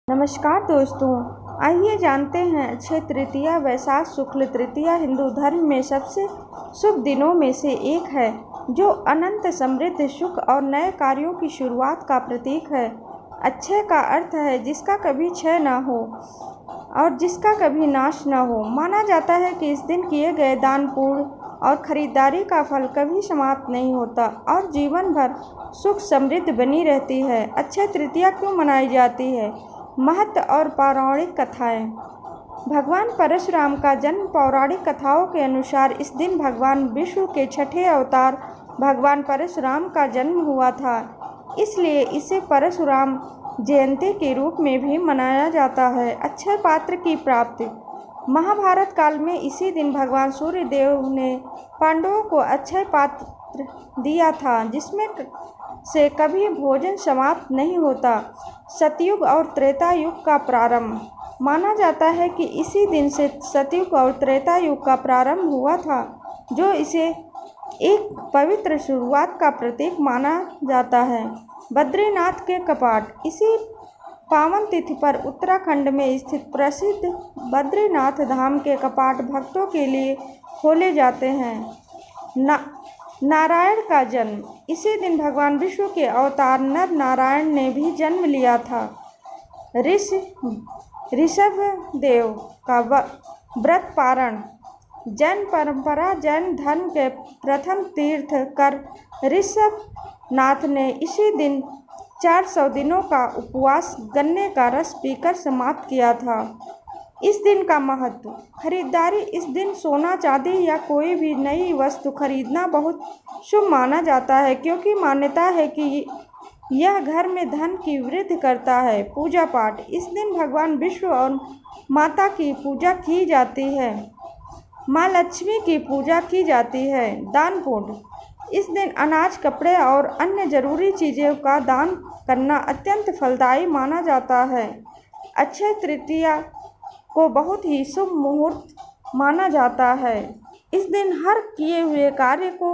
नमस्कार दोस्तों, आइए जानते हैं अक्षय तृतीया वैशाख शुक्ल तृतीया हिंदू धर्म में सबसे शुभ दिनों में से एक है, जो अनंत समृद्ध सुख और नए कार्यों की शुरुआत का प्रतीक है। अक्षय का अर्थ है जिसका कभी क्षय न हो और जिसका कभी नाश न हो। माना जाता है कि इस दिन किए गए दान, पुण्य और खरीदारी का फल कभी समाप्त नहीं होता और जीवन भर सुख समृद्ध बनी रहती है। अक्षय तृतीया क्यों मनाई जाती है? महत्व और पौराणिक कथाएं। भगवान परशुराम का जन्म पौराणिक कथाओं के अनुसार इस दिन भगवान विष्णु के छठे अवतार भगवान परशुराम का जन्म हुआ था। इसलिए इसे परशुराम जयंती के रूप में भी मनाया जाता है। अक्षय पात्र की प्राप्ति। महाभारत काल में इसी दिन भगवान सूर्य देव ने पांडवों को अक्षय पात्र दिया था, जिसमें से कभी भोजन समाप्त नहीं होता। सतयुग और त्रेता युग का प्रारंभ। माना जाता है कि इसी दिन से सतयुग और त्रेता युग का प्रारंभ हुआ था, जो इसे एक पवित्र शुरुआत का प्रतीक माना जाता है। बद्रीनाथ के कपाट। इसी पावन तिथि पर उत्तराखंड में स्थित प्रसिद्ध बद्रीनाथ धाम के कपाट भक्तों के लिए खोले जाते हैं। नारायण का जन्म। इसी दिन भगवान विष्णु के अवतार नर नारायण ने भी जन्म लिया था। ऋषभ देव का व्रत पारण। जैन परंपरा। जैन धर्म के प्रथम तीर्थकर ऋषभ नाथ ने इसी दिन 400 दिनों का उपवास गन्ने का रस पीकर समाप्त किया था। इस दिन का महत्व। खरीदारी। इस दिन सोना, चांदी या कोई भी नई वस्तु खरीदना बहुत शुभ माना जाता है, क्योंकि मान्यता है कि यह घर में धन की वृद्धि करता है। पूजा पाठ। इस दिन भगवान विष्णु और माता की पूजा की जाती है। माँ लक्ष्मी की पूजा की जाती है। दान पुण्य। इस दिन अनाज, कपड़े और अन्य जरूरी चीज़ों का दान करना अत्यंत फलदायी माना जाता है। अक्षय तृतीया को बहुत ही शुभ मुहूर्त माना जाता है। इस दिन हर किए हुए कार्य को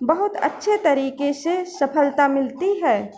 बहुत अच्छे तरीके से सफलता मिलती है।